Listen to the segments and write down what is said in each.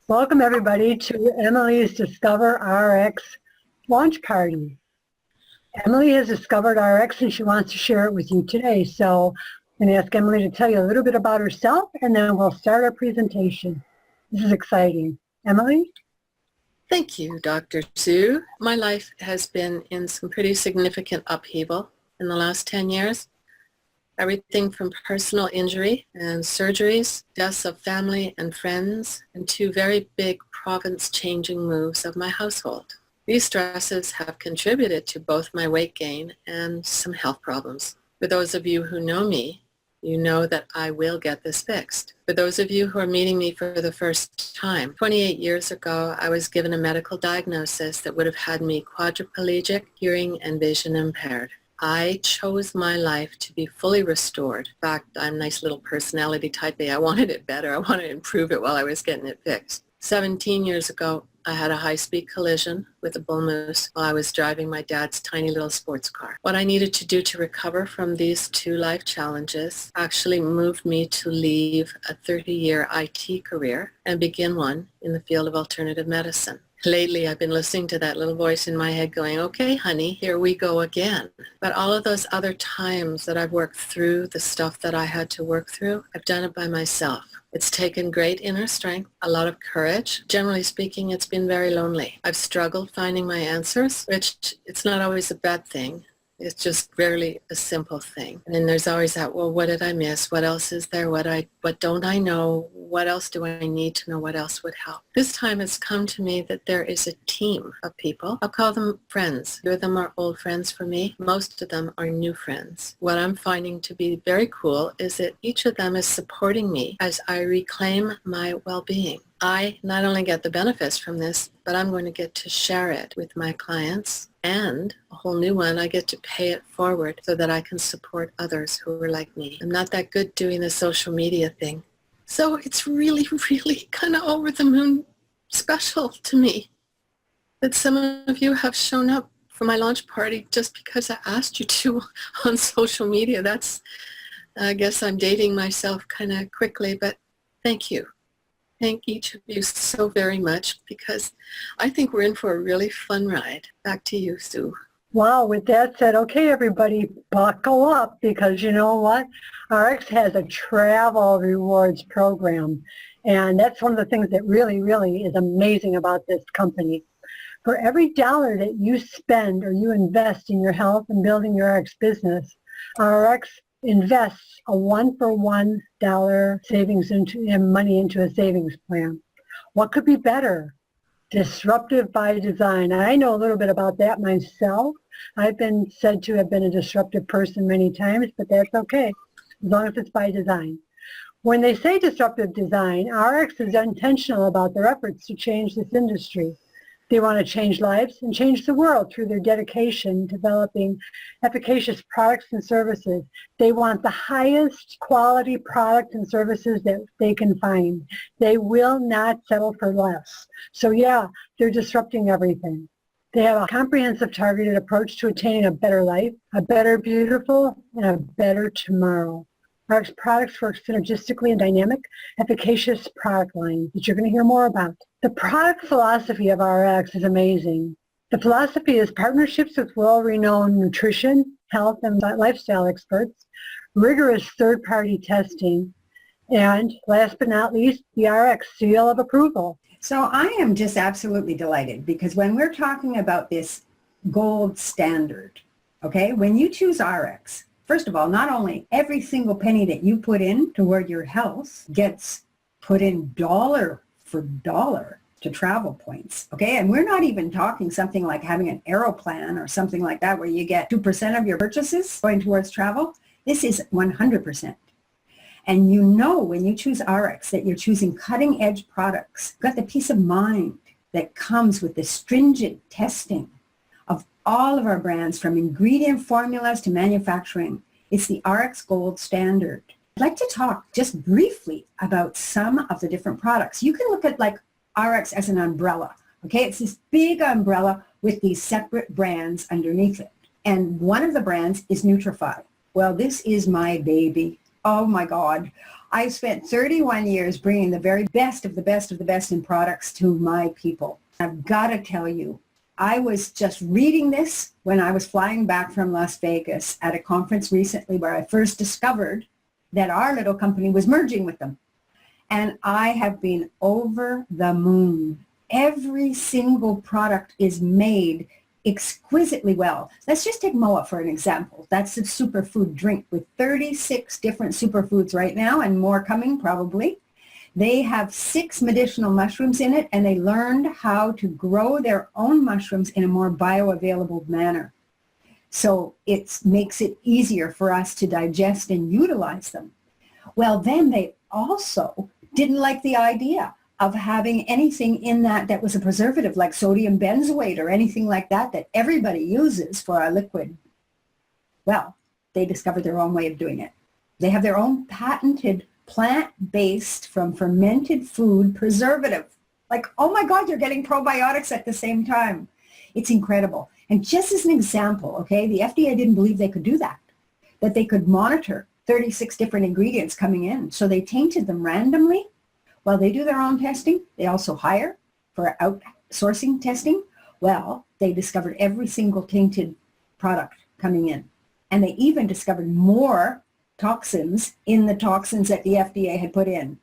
Welcome everybody to Emily's Discover RX launch party. Emily has discovered RX and she wants to share it with you today. So I'm going to ask Emily to tell you a little bit about herself and then we'll start our presentation. This is exciting. Emily? Thank you, Dr. Sue. My life has been in some pretty significant upheaval in the last 10 years. Everything from personal injury and surgeries, deaths of family and friends, and two very big province-changing moves of my household. These stresses have contributed to both my weight gain and some health problems. For those of you who know me, you know that I will get this fixed. For those of you who are meeting me for the first time, 28 years ago, I was given a medical diagnosis that would have had me quadriplegic, hearing, and vision impaired. I chose my life to be fully restored. In fact, I'm a nice little personality type A. I wanted it better. I wanted to improve it while I was getting it fixed. 17 years ago, I had a high-speed collision with a bull moose while I was driving my dad's tiny little sports car. What I needed to do to recover from these two life challenges actually moved me to leave a 30-year IT career and begin one in the field of alternative medicine. Lately, I've been listening to that little voice in my head going, okay, honey, here we go again. But all of those other times that I've worked through the stuff that I had to work through, I've done it by myself. It's taken great inner strength, a lot of courage. Generally speaking, it's been very lonely. I've struggled finding my answers, which it's not always a bad thing. It's just rarely a simple thing. And then there's always that, well, what did I miss? What else is there? What don't I know? What else do I need to know? What else would help? This time it's come to me that there is a team of people. I'll call them friends. Few of them are old friends for me. Most of them are new friends. What I'm finding to be very cool is that each of them is supporting me as I reclaim my well-being. I not only get the benefits from this, but I'm going to get to share it with my clients. And a whole new one, I get to pay it forward so that I can support others who are like me. I'm not that good doing the social media thing. So it's really, really kind of over the moon special to me that some of you have shown up for my launch party just because I asked you to on social media. I guess I'm dating myself kind of quickly, but thank you. Thank each of you so very much because I think we're in for a really fun ride. Back to you, Sue. Wow, with that said, okay, everybody, buckle up because you know what? RX has a travel rewards program, and that's one of the things that really, really is amazing about this company. For every dollar that you spend or you invest in your health and building your RX business, RX invests a $1 savings money into a savings plan. What could be better? Disruptive by design. I know a little bit about that myself. I've been said to have been a disruptive person many times, but that's okay, as long as it's by design. When they say disruptive design, RX is intentional about their efforts to change this industry. They want to change lives and change the world through their dedication developing efficacious products and services. They want the highest quality products and services that they can find. They will not settle for less. So yeah, they're disrupting everything. They have a comprehensive targeted approach to attaining a better life, a better beautiful, and a better tomorrow. RX products work synergistically in dynamic, efficacious product lines that you're going to hear more about. The product philosophy of RX is amazing. The philosophy is partnerships with world-renowned nutrition, health, and lifestyle experts, rigorous third-party testing, and last but not least, the RX seal of approval. So I am just absolutely delighted because when we're talking about this gold standard, okay, when you choose RX, first of all, not only every single penny that you put in toward your health gets put in dollar for dollar to travel points, okay? And we're not even talking something like having an Aeroplan or something like that where you get 2% of your purchases going towards travel. This is 100%. And you know when you choose RX that you're choosing cutting edge products. You've got the peace of mind that comes with the stringent testing of all of our brands from ingredient formulas to manufacturing. It's the RX Gold standard. I'd like to talk just briefly about some of the different products. You can look at like RX as an umbrella, okay? It's this big umbrella with these separate brands underneath it. And one of the brands is Nutrify. Well, this is my baby. Oh my God. I spent 31 years bringing the very best of the best of the best in products to my people. I've got to tell you, I was just reading this when I was flying back from Las Vegas at a conference recently where I first discovered that our little company was merging with them. And I have been over the moon. Every single product is made exquisitely well. Let's just take MOA for an example. That's a superfood drink with 36 different superfoods right now and more coming probably. They have 6 medicinal mushrooms in it, and they learned how to grow their own mushrooms in a more bioavailable manner. So it makes it easier for us to digest and utilize them. Well, then they also didn't like the idea of having anything in that was a preservative like sodium benzoate or anything like that everybody uses for a liquid. Well, they discovered their own way of doing it. They have their own patented plant-based from fermented food preservative. Like, oh my God, you're getting probiotics at the same time. It's incredible. And just as an example, okay, the FDA didn't believe they could do that they could monitor 36 different ingredients coming in. So they tainted them randomly. While they do their own testing, they also hire for outsourcing testing. Well, they discovered every single tainted product coming in. And they even discovered more toxins in the toxins that the FDA had put in.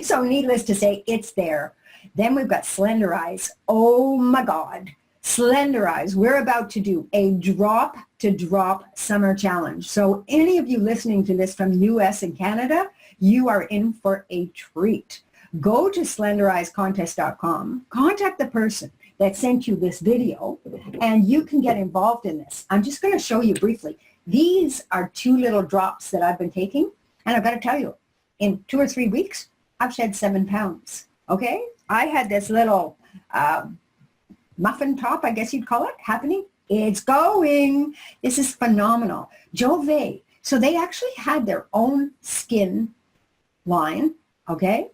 So needless to say, it's there. Then we've got Slenderize. Oh my God. Slenderize. We're about to do a drop-to-drop summer challenge. So any of you listening to this from US and Canada, you are in for a treat. Go to slenderizecontest.com, contact the person that sent you this video, and you can get involved in this. I'm just going to show you briefly. These are 2 little drops that I've been taking, and I've got to tell you, in 2 or 3 weeks, I've shed 7 pounds, okay? I had this little muffin top, I guess you'd call it, happening. It's going. This is phenomenal. Jove. So they actually had their own skin line, okay?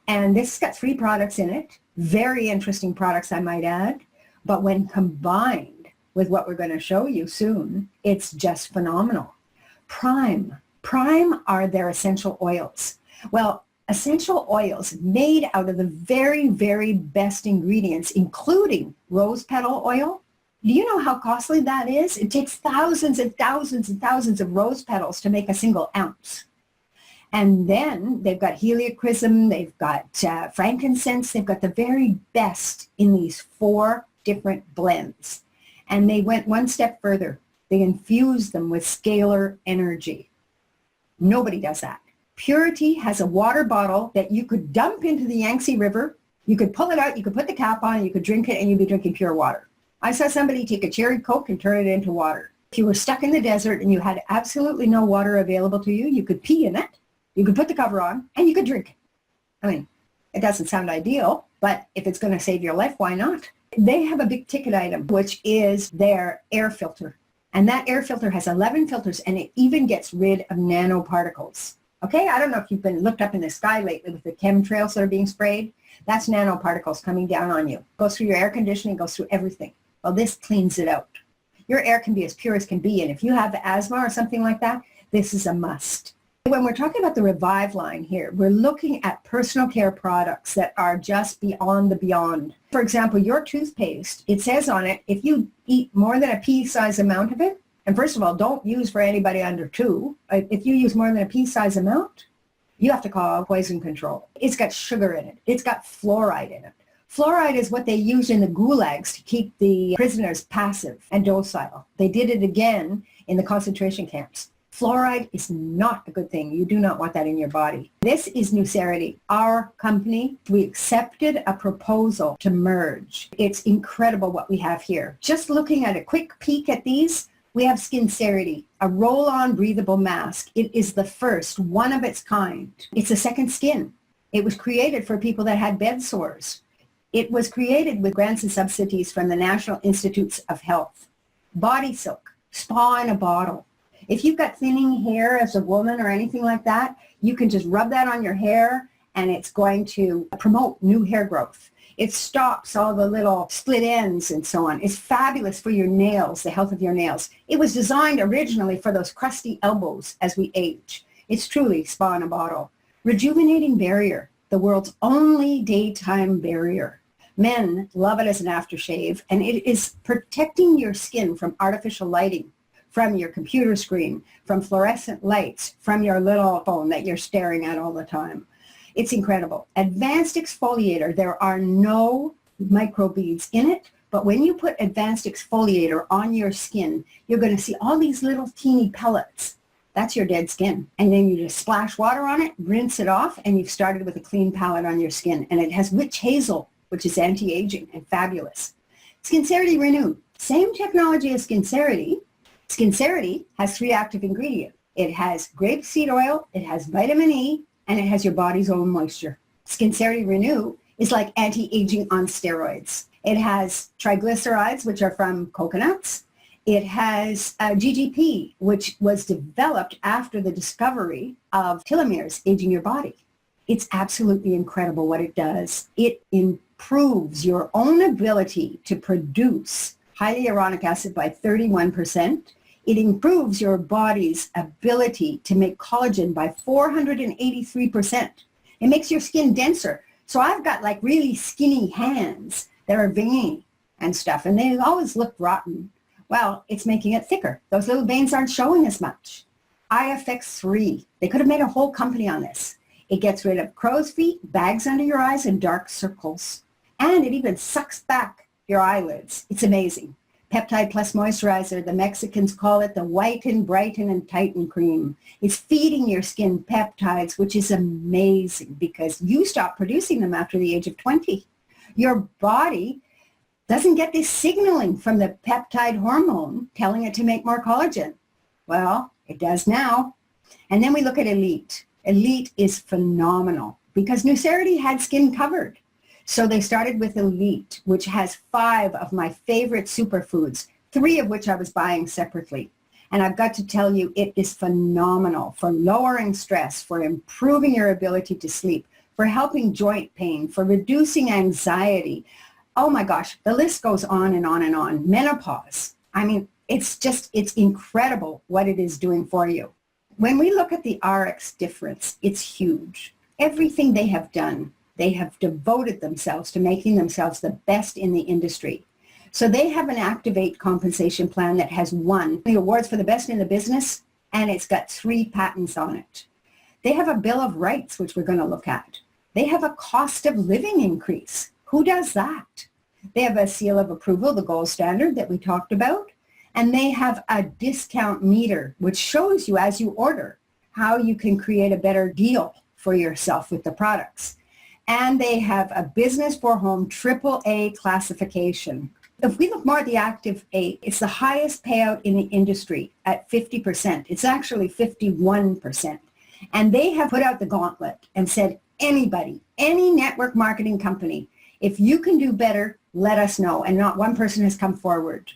And this has got 3 products in it. Very interesting products, I might add. But when combined with what we're going to show you soon, it's just phenomenal. Prime. Prime are their essential oils. Well, essential oils made out of the very, very best ingredients, including rose petal oil. Do you know how costly that is? It takes thousands and thousands and thousands of rose petals to make a single ounce. And then they've got heliochrysum, they've got frankincense, they've got the very best in these 4 different blends. And they went one step further. They infused them with scalar energy. Nobody does that. Purity has a water bottle that you could dump into the Yangtze River. You could pull it out, you could put the cap on, you could drink it, and you'd be drinking pure water. I saw somebody take a cherry Coke and turn it into water. If you were stuck in the desert and you had absolutely no water available to you, you could pee in it, you could put the cover on, and you could drink it. I mean, it doesn't sound ideal, but if it's going to save your life, why not? They have a big ticket item, which is their air filter. And that air filter has 11 filters, and it even gets rid of nanoparticles. Okay, I don't know if you've been looked up in the sky lately with the chemtrails that are being sprayed. That's nanoparticles coming down on you. Goes through your air conditioning, goes through everything. Well, this cleans it out. Your air can be as pure as can be, and if you have asthma or something like that, this is a must. When we're talking about the Revive line here, we're looking at personal care products that are just beyond the beyond. For example, your toothpaste, it says on it, if you eat more than a pea-sized amount of it, and first of all, don't use for anybody under 2. If you use more than a pea-sized amount, you have to call poison control. It's got sugar in it. It's got fluoride in it. Fluoride is what they used in the gulags to keep the prisoners passive and docile. They did it again in the concentration camps. Fluoride is not a good thing. You do not want that in your body. This is Nucerity. Our company, we accepted a proposal to merge. It's incredible what we have here. Just looking at a quick peek at these, we have Skincerity, a roll-on breathable mask. It is the first, one of its kind. It's a second skin. It was created for people that had bed sores. It was created with grants and subsidies from the National Institutes of Health. Body Silk, spa in a bottle. If you've got thinning hair as a woman or anything like that, you can just rub that on your hair and it's going to promote new hair growth. It stops all the little split ends and so on. It's fabulous for your nails, the health of your nails. It was designed originally for those crusty elbows as we age. It's truly spa in a bottle. Rejuvenating barrier, the world's only daytime barrier. Men love it as an aftershave, and it is protecting your skin from artificial lighting, from your computer screen, from fluorescent lights, from your little phone that you're staring at all the time. It's incredible. Advanced exfoliator, there are no microbeads in it, but when you put advanced exfoliator on your skin, you're going to see all these little teeny pellets. That's your dead skin. And then you just splash water on it, rinse it off, and you've started with a clean palette on your skin. And it has witch hazel, which is anti-aging and fabulous. Skincerity Renew, same technology as Skincerity. Skincerity has 3 active ingredients. It has grapeseed oil, it has vitamin E, and it has your body's own moisture. Skincerity Renew is like anti-aging on steroids. It has triglycerides, which are from coconuts. It has GGP, which was developed after the discovery of telomeres aging your body. It's absolutely incredible what it does. It improves your own ability to produce hyaluronic acid by 31%. It improves your body's ability to make collagen by 483%. It makes your skin denser. So I've got like really skinny hands that are veiny and stuff, and they always look rotten. Well, it's making it thicker. Those little veins aren't showing as much. IFX3, they could have made a whole company on this. It gets rid of crow's feet, bags under your eyes, and dark circles. And it even sucks back your eyelids. It's amazing. Peptide Plus Moisturizer, the Mexicans call it the Whiten, Brighten, and Tighten Cream. It's feeding your skin peptides, which is amazing because you stop producing them after the age of 20. Your body doesn't get this signaling from the peptide hormone telling it to make more collagen. Well, it does now. And then we look at Elite. Elite is phenomenal because Nucerity had skin covered. So they started with Elite, which has 5 of my favorite superfoods, 3 of which I was buying separately. And I've got to tell you, it is phenomenal for lowering stress, for improving your ability to sleep, for helping joint pain, for reducing anxiety. Oh my gosh, the list goes on and on and on. Menopause. I mean, it's incredible what it is doing for you. When we look at the RX difference, it's huge. Everything they have done, they have devoted themselves to making themselves the best in the industry. So they have an Activate compensation plan that has won the awards for the best in the business, and it's got 3 patents on it. They have a Bill of Rights, which we're going to look at. They have a cost of living increase. Who does that? They have a seal of approval, the gold standard that we talked about, and they have a discount meter, which shows you as you order how you can create a better deal for yourself with the products. And they have a business for home AAA classification. If we look more at the Active 8, it's the highest payout in the industry at 50%. It's actually 51%. And they have put out the gauntlet and said, anybody, any network marketing company, if you can do better, let us know. And not one person has come forward.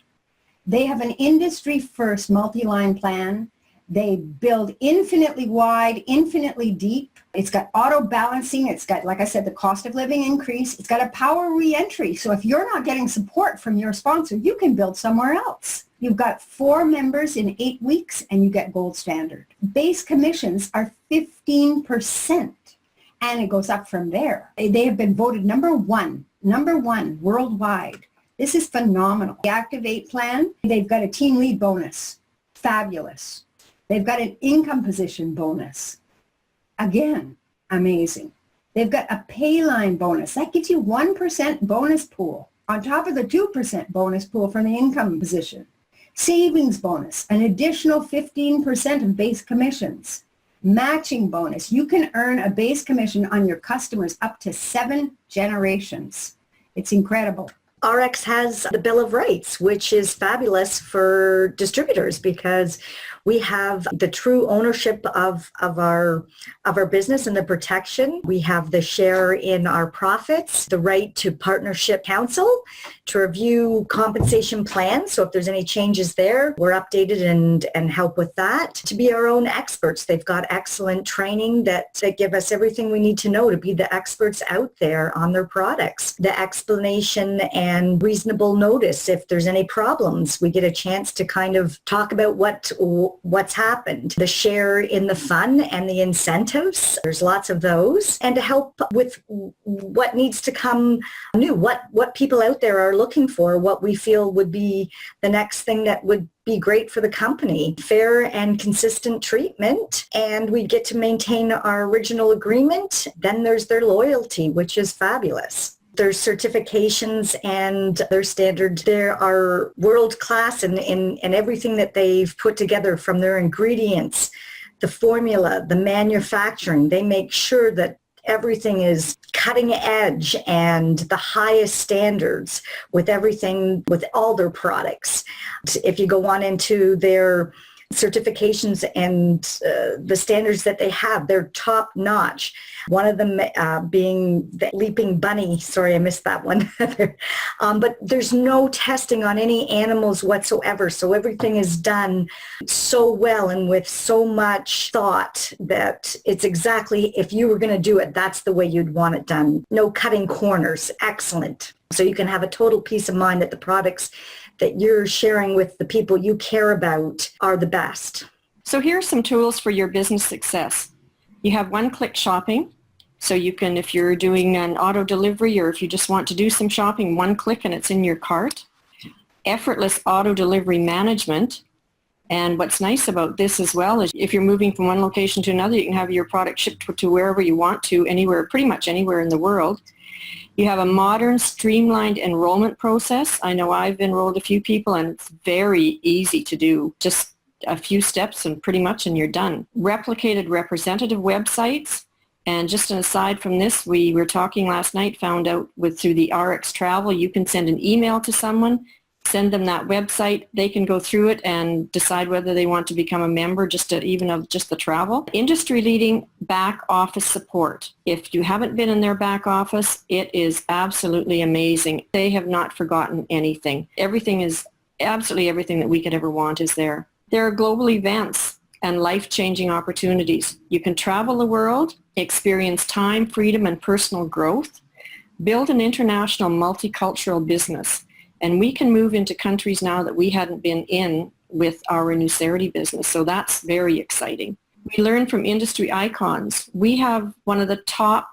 They have an industry first multi-line plan. They build infinitely wide, infinitely deep. It's got auto balancing. It's got, like I said, the cost of living increase. It's got a power reentry. So if you're not getting support from your sponsor, you can build somewhere else. You've got 4 members in 8 weeks and you get gold standard. Base commissions are 15% and it goes up from there. They have been voted number one worldwide. This is phenomenal. The Activate plan, they've got a team lead bonus. Fabulous. They've got an income position bonus. Again, amazing. They've got a Payline bonus. That gives you 1% bonus pool on top of the 2% bonus pool from the income position. Savings bonus, an additional 15% of base commissions. Matching bonus. You can earn a base commission on your customers up to 7 generations. It's incredible. RX has the Bill of Rights, which is fabulous for distributors because we have the true ownership of our business and the protection. We have the share in our profits, the right to partnership counsel, to review compensation plans. So if there's any changes there, we're updated and help with that. To be our own experts. They've got excellent training that give us everything we need to know to be the experts out there on their products. The explanation and reasonable notice if there's any problems. We get a chance to kind of talk about what what's happened, the share in the fun and the incentives. There's lots of those. And to help with what needs to come new, what people out there are looking for, what we feel would be the next thing that would be great for the company. Fair and consistent treatment, and we get to maintain our original agreement. Then there's their loyalty, which is fabulous. There's certifications and their standards. They are world class in everything that they've put together, from their ingredients, the formula, the manufacturing. They make sure that everything is cutting edge and the highest standards with everything, with all their products. If you go on into their certifications and the standards that they have, they're top notch. One of them being the Leaping Bunny. Sorry, I missed that one. But there's no testing on any animals whatsoever. So everything is done so well and with so much thought that it's exactly, if you were going to do it, that's the way you'd want it done. No cutting corners. Excellent. So you can have a total peace of mind that the products that you're sharing with the people you care about are the best. So here are some tools for your business success. You have one-click shopping. So you can, if you're doing an auto delivery or if you just want to do some shopping, one click and it's in your cart. Effortless auto delivery management. And what's nice about this as well is if you're moving from one location to another, you can have your product shipped to wherever you want to, anywhere, pretty much anywhere in the world. You have a modern, streamlined enrollment process. I know I've enrolled a few people and it's very easy to do. Just a few steps and pretty much and you're done. Replicated representative websites. And just an aside from this, we were talking last night, found out through the RX Travel, you can send an email to someone, send them that website, they can go through it and decide whether they want to become a member even of just the travel. Industry-leading back office support. If you haven't been in their back office, it is absolutely amazing. They have not forgotten anything. Absolutely everything that we could ever want is there. There are global events and life-changing opportunities. You can travel the world, experience time, freedom, and personal growth, build an international multicultural business. And we can move into countries now that we hadn't been in with our Nucerity business. So that's very exciting. We learn from industry icons. We have one of the top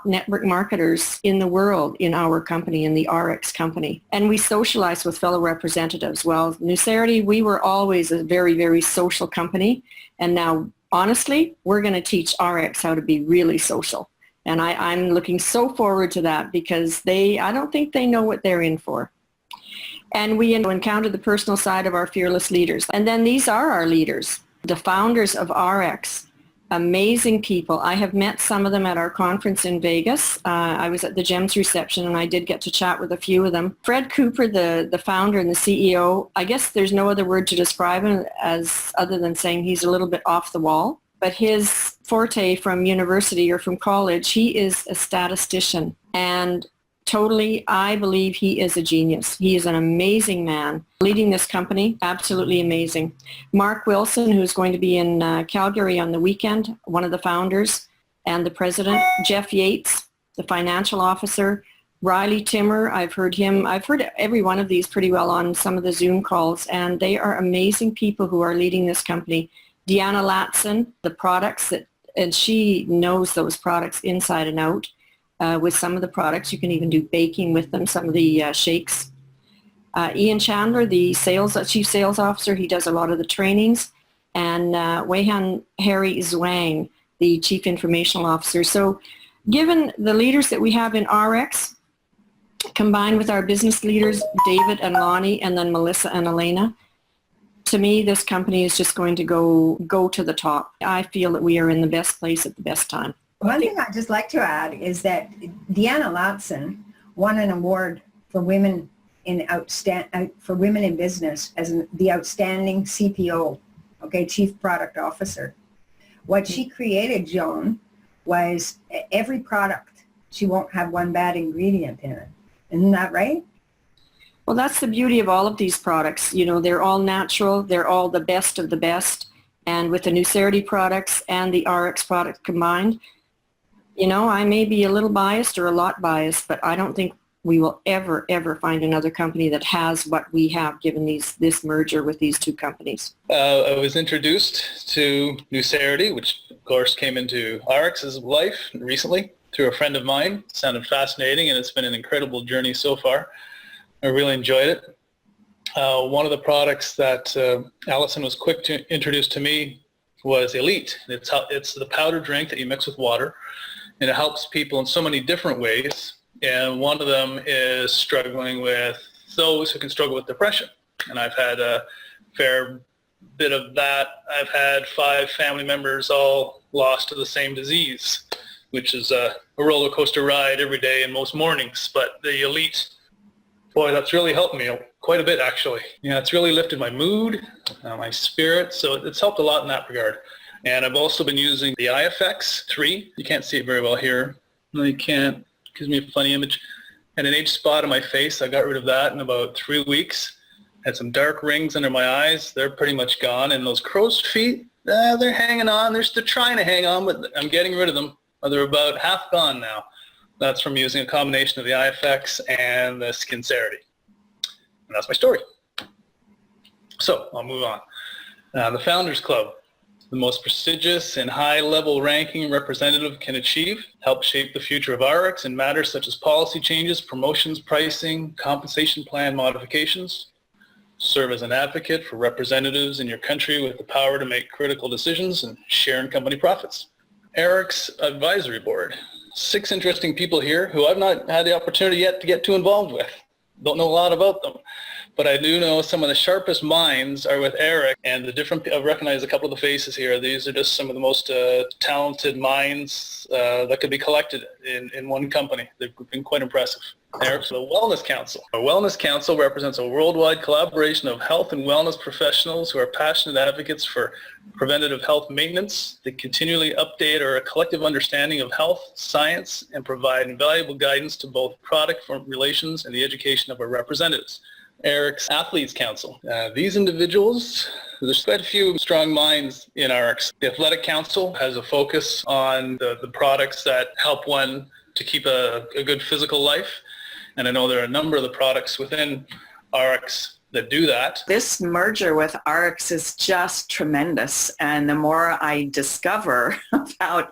network marketers in the world in our company, in the RX company. And we socialize with fellow representatives. Well, Nucerity, we were always a very, very social company. And now, honestly, we're going to teach RX how to be really social. And I'm looking so forward to that because I don't think they know what they're in for. And we encounter the personal side of our fearless leaders. And then these are our leaders, the founders of RX. Amazing people. I have met some of them at our conference in Vegas. I was at the GEMS reception and I did get to chat with a few of them. Fred Cooper, the founder and the CEO, I guess there's no other word to describe him other than saying he's a little bit off the wall. But his forte from university or from college, he is a statistician. And totally, I believe he is a genius. He is an amazing man. Leading this company, absolutely amazing. Mark Wilson, who's going to be in Calgary on the weekend, one of the founders and the president. Jeff Yates, the financial officer. Riley Timmer, I've heard every one of these pretty well on some of the Zoom calls, and they are amazing people who are leading this company. Deanna Latson, the products and she knows those products inside and out. With some of the products, you can even do baking with them, some of the shakes. Ian Chandler, the chief sales officer, he does a lot of the trainings. And Weihan Harry Zhuang, the chief informational officer. So given the leaders that we have in RX, combined with our business leaders, David and Lonnie, and then Melissa and Elena, to me, this company is just going to go to the top. I feel that we are in the best place at the best time. One thing I'd just like to add is that Deanna Latson won an award for women in business as the outstanding CPO, Chief Product Officer. What she created, Joan, was every product, she won't have one bad ingredient in it. Isn't that right? Well, that's the beauty of all of these products. You know, they're all natural. They're all the best of the best. And with the Nucerity products and the RX product combined, you know, I may be a little biased or a lot biased, but I don't think we will ever find another company that has what we have, given this merger with these two companies. I was introduced to Nucerity, which of course came into RX's life recently through a friend of mine. It sounded fascinating, and it's been an incredible journey so far. I really enjoyed it. One of the products that Allison was quick to introduce to me was Elite. It's the powder drink that you mix with water, and it helps people in so many different ways. And one of them is struggling with those who can struggle with depression. And I've had a fair bit of that. I've had 5 family members all lost to the same disease, which is a roller coaster ride every day and most mornings. But the Elite, boy, that's really helped me quite a bit, actually. Yeah, it's really lifted my mood, my spirit. So it's helped a lot in that regard. And I've also been using the IFX-3. You can't see it very well here. No, you can't. Gives me a funny image. And an age spot on my face. I got rid of that in about 3 weeks. Had some dark rings under my eyes. They're pretty much gone. And those crow's feet, they're hanging on. They're trying to hang on, but I'm getting rid of them. They're about half gone now. That's from using a combination of the IFX and the Skincerity. And that's my story. So I'll move on. The Founders Club. The most prestigious and high-level ranking representative can achieve, help shape the future of RX in matters such as policy changes, promotions, pricing, compensation plan modifications. Serve as an advocate for representatives in your country with the power to make critical decisions and share in company profits. RX Advisory Board. 6 interesting people here who I've not had the opportunity yet to get too involved with. Don't know a lot about them. But I do know some of the sharpest minds are with Eric, and I've recognized a couple of the faces here. These are just some of the most talented minds that could be collected in one company. They've been quite impressive. Eric's the Wellness Council. A Wellness Council represents a worldwide collaboration of health and wellness professionals who are passionate advocates for preventative health maintenance. They continually update our collective understanding of health, science, and provide invaluable guidance to both product relations and the education of our representatives. Eric's Athletes Council. These individuals, there's quite a few strong minds in RX. The Athletic Council has a focus on the products that help one to keep a good physical life. And I know there are a number of the products within RX that do that. This merger with RX is just tremendous. And the more I discover about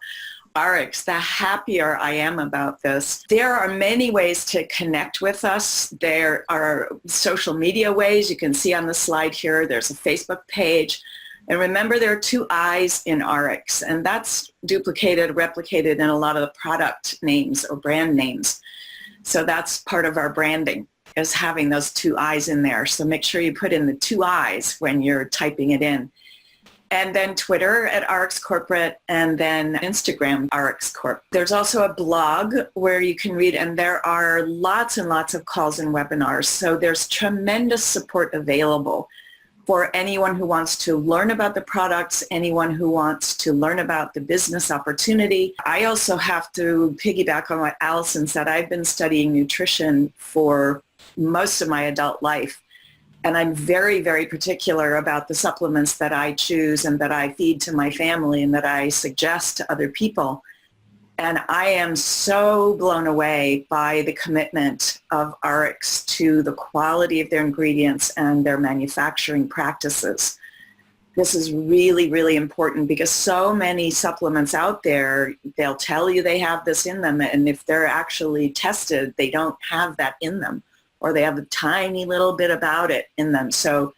RX, the happier I am about this. There are many ways to connect with us. There are social media ways. You can see on the slide here, there's a Facebook page. And remember, there are 2 I's in RX, and that's duplicated, replicated in a lot of the product names or brand names. So that's part of our branding, is having those 2 I's in there. So make sure you put in the 2 I's when you're typing it in. And then Twitter at RX Corporate, and then Instagram RX Corp. There's also a blog where you can read, and there are lots and lots of calls and webinars. So there's tremendous support available for anyone who wants to learn about the products, anyone who wants to learn about the business opportunity. I also have to piggyback on what Allison said. I've been studying nutrition for most of my adult life. And I'm very, very particular about the supplements that I choose and that I feed to my family and that I suggest to other people. And I am so blown away by the commitment of RX to the quality of their ingredients and their manufacturing practices. This is really, really important because so many supplements out there, they'll tell you they have this in them, and if they're actually tested, they don't have that in them, or they have a tiny little bit about it in them. So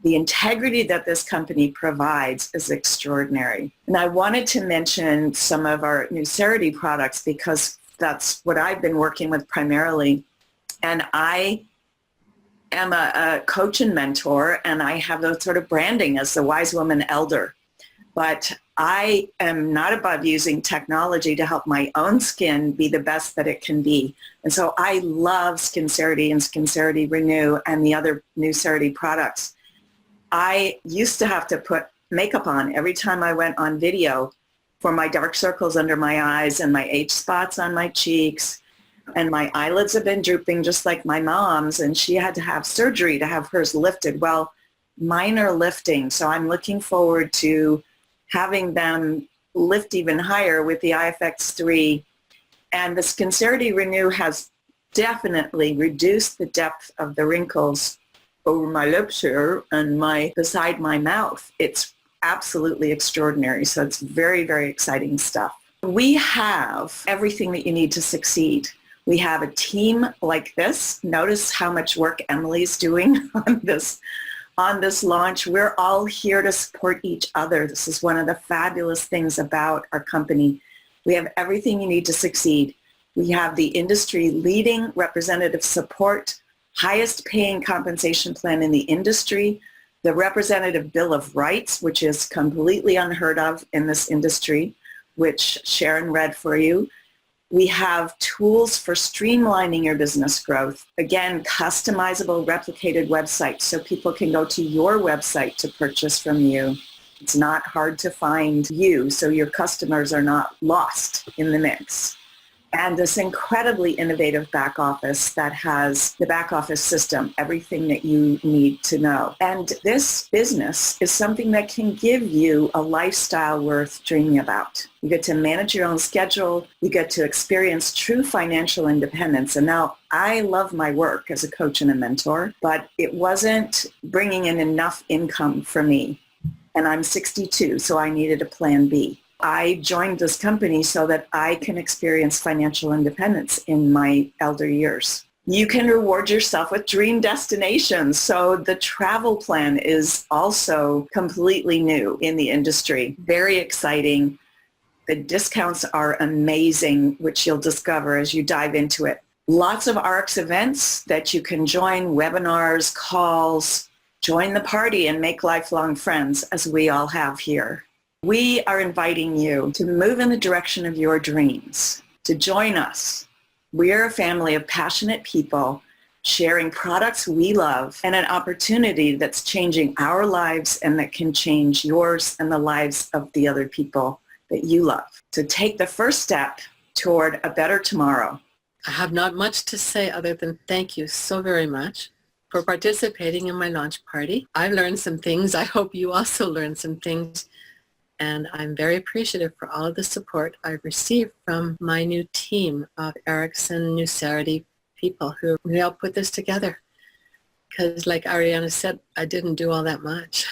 the integrity that this company provides is extraordinary. And I wanted to mention some of our Nucerity products because that's what I've been working with primarily. And I am a coach and mentor, and I have those sort of branding as the wise woman elder. But I am not above using technology to help my own skin be the best that it can be. And so I love Skincerity and Skincerity Renew and the other Nucerity products. I used to have to put makeup on every time I went on video for my dark circles under my eyes and my age spots on my cheeks. And my eyelids have been drooping just like my mom's, and she had to have surgery to have hers lifted. Well, mine are lifting, so I'm looking forward to having them lift even higher with the IFX-3. And the Skincerity Renew has definitely reduced the depth of the wrinkles over my lips here and beside my mouth. It's absolutely extraordinary. So it's very, very exciting stuff. We have everything that you need to succeed. We have a team like this. Notice how much work Emily's doing on this launch. We're all here to support each other. This is one of the fabulous things about our company. We have everything you need to succeed. We have the industry leading representative support, highest paying compensation plan in the industry, the representative Bill of Rights, which is completely unheard of in this industry, which Sharon read for you. We have tools for streamlining your business growth. Again, customizable, replicated websites so people can go to your website to purchase from you. It's not hard to find you, so your customers are not lost in the mix. And this incredibly innovative back office that has the back office system, everything that you need to know. And this business is something that can give you a lifestyle worth dreaming about. You get to manage your own schedule. You get to experience true financial independence. And now I love my work as a coach and a mentor, but it wasn't bringing in enough income for me. And I'm 62, so I needed a plan B. I joined this company so that I can experience financial independence in my elder years. You can reward yourself with dream destinations. So the travel plan is also completely new in the industry. Very exciting. The discounts are amazing, which you'll discover as you dive into it. Lots of RX events that you can join, webinars, calls, join the party and make lifelong friends, as we all have here. We are inviting you to move in the direction of your dreams, to join us. We are a family of passionate people sharing products we love and an opportunity that's changing our lives and that can change yours and the lives of the other people that you love. So take the first step toward a better tomorrow. I have not much to say other than thank you so very much for participating in my launch party. I've learned some things. I hope you also learned some things. And I'm very appreciative for all of the support I've received from my new team of Erickson Newsarity people who helped put this together. Because like Ariana said, I didn't do all that much.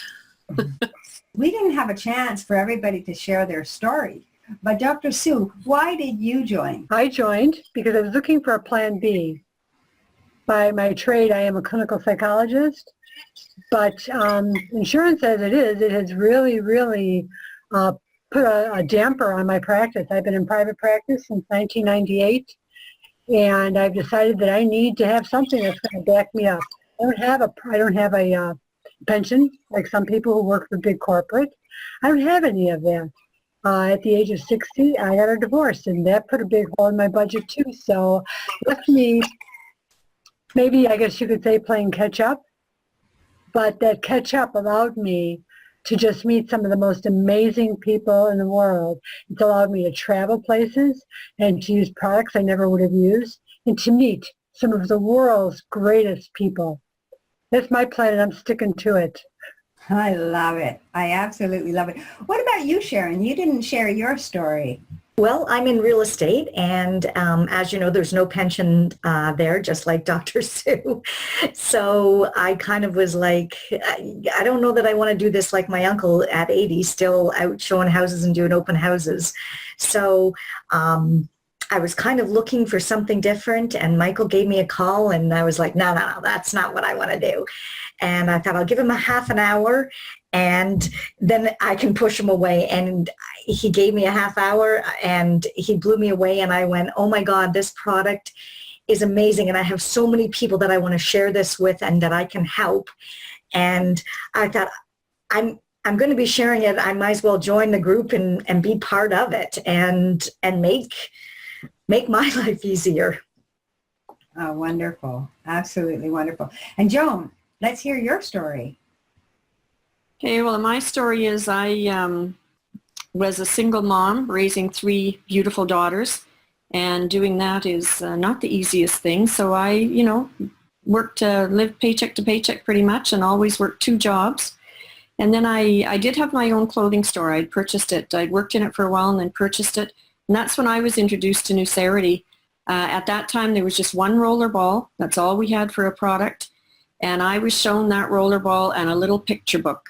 We didn't have a chance for everybody to share their story. But Dr. Sue, why did you join? I joined because I was looking for a plan B. By my trade, I am a clinical psychologist, but insurance as it is, it has really, really put a damper on my practice. I've been in private practice since 1998, and I've decided that I need to have something that's going to back me up. I don't have a pension like some people who work for big corporate. I don't have any of that. At the age of 60, I got a divorce, and that put a big hole in my budget too. So left me, maybe I guess you could say, playing catch up. But that catch up allowed me to just meet some of the most amazing people in the world. It's allowed me to travel places and to use products I never would have used and to meet some of the world's greatest people. That's my plan, and I'm sticking to it. I love it. I absolutely love it. What about you, Sharon? You didn't share your story. Well, I'm in real estate, and as you know, there's no pension there, just like Dr. Sue. So I kind of was like, I don't know that I want to do this like my uncle at 80, still out showing houses and doing open houses. So I was kind of looking for something different, and Michael gave me a call, and I was like, no, that's not what I want to do. And I thought I'll give him a half an hour, and then I can push him away. And he gave me a half hour, and he blew me away, and I went, oh my God, this product is amazing, and I have so many people that I want to share this with and that I can help. And I thought, I'm going to be sharing it. I might as well join the group and be part of it and make my life easier. Oh, wonderful. Absolutely wonderful. And Joan, let's hear your story. Okay, well, my story is I was a single mom raising 3 beautiful daughters, and doing that is not the easiest thing. So I, worked, lived paycheck to paycheck pretty much, and always worked 2 jobs. And then I did have my own clothing store. I'd purchased it. I'd worked in it for a while and then purchased it. And that's when I was introduced to Newsarity. At that time, there was just one roller ball. That's all we had for a product. And I was shown that roller ball and a little picture book.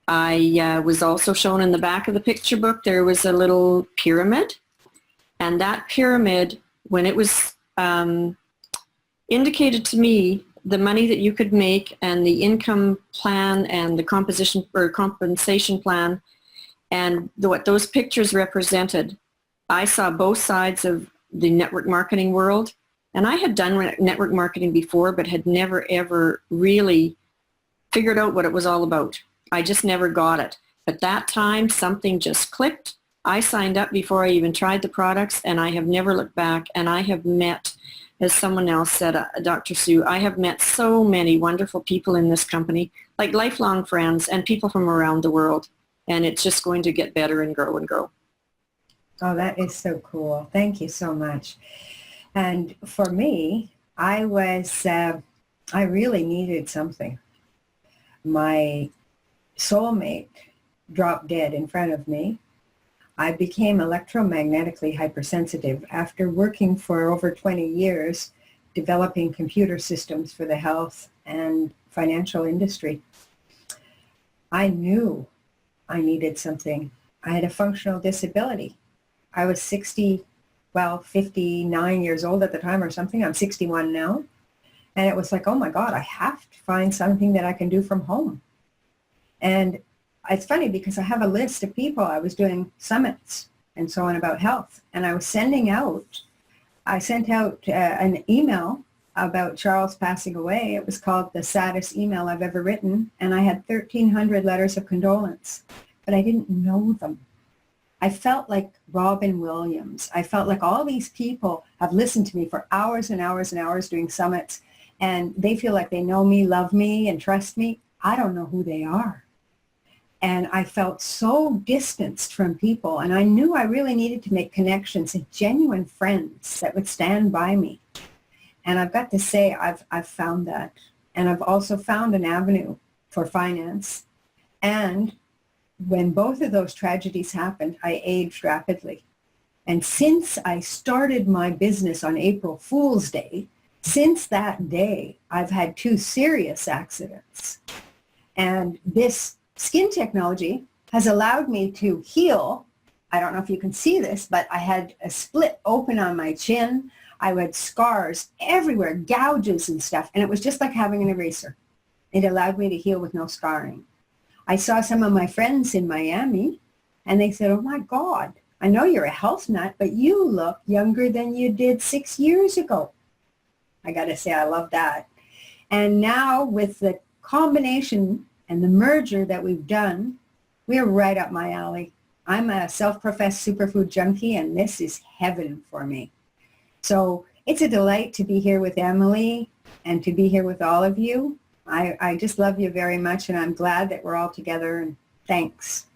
I was also shown in the back of the picture book, there was a little pyramid. And that pyramid, when it was indicated to me the money that you could make and the income plan and the composition or compensation plan and what those pictures represented, I saw both sides of the network marketing world. And I had done network marketing before, but had never ever really figured out what it was all about. I just never got it. But that time, something just clicked. I signed up before I even tried the products, and I have never looked back. And I have met, as someone else said, Dr. Sue, I have met so many wonderful people in this company, like lifelong friends and people from around the world. And it's just going to get better and grow and grow. Oh, that is so cool. Thank you so much. And for me, I really needed something. My soulmate dropped dead in front of me. I became electromagnetically hypersensitive after working for over 20 years developing computer systems for the health and financial industry. I knew I needed something. I had a functional disability. I was 59 years old at the time or something. I'm 61 now. And it was like, oh my God, I have to find something that I can do from home. And it's funny because I have a list of people. I was doing summits and so on about health. And I sent out an email about Charles passing away. It was called the saddest email I've ever written. And I had 1,300 letters of condolence, but I didn't know them. I felt like Robin Williams. I felt like all these people have listened to me for hours and hours and hours doing summits, and they feel like they know me, love me, and trust me. I don't know who they are. And I felt so distanced from people, and I knew I really needed to make connections and genuine friends that would stand by me. And I've got to say, I've found that. And I've also found an avenue for finance. And when both of those tragedies happened, I aged rapidly. And since I started my business on April Fool's Day, since that day, I've had 2 serious accidents. And this skin technology has allowed me to heal. I don't know if you can see this, but I had a split open on my chin. I had scars everywhere, gouges and stuff. And it was just like having an eraser. It allowed me to heal with no scarring. I saw some of my friends in Miami, and they said, oh my God, I know you're a health nut, but you look younger than you did 6 years ago. I got to say, I love that. And now with the combination and the merger that we've done, we're right up my alley. I'm a self-professed superfood junkie, and this is heaven for me. So it's a delight to be here with Emily and to be here with all of you. I just love you very much, and I'm glad that we're all together, and thanks.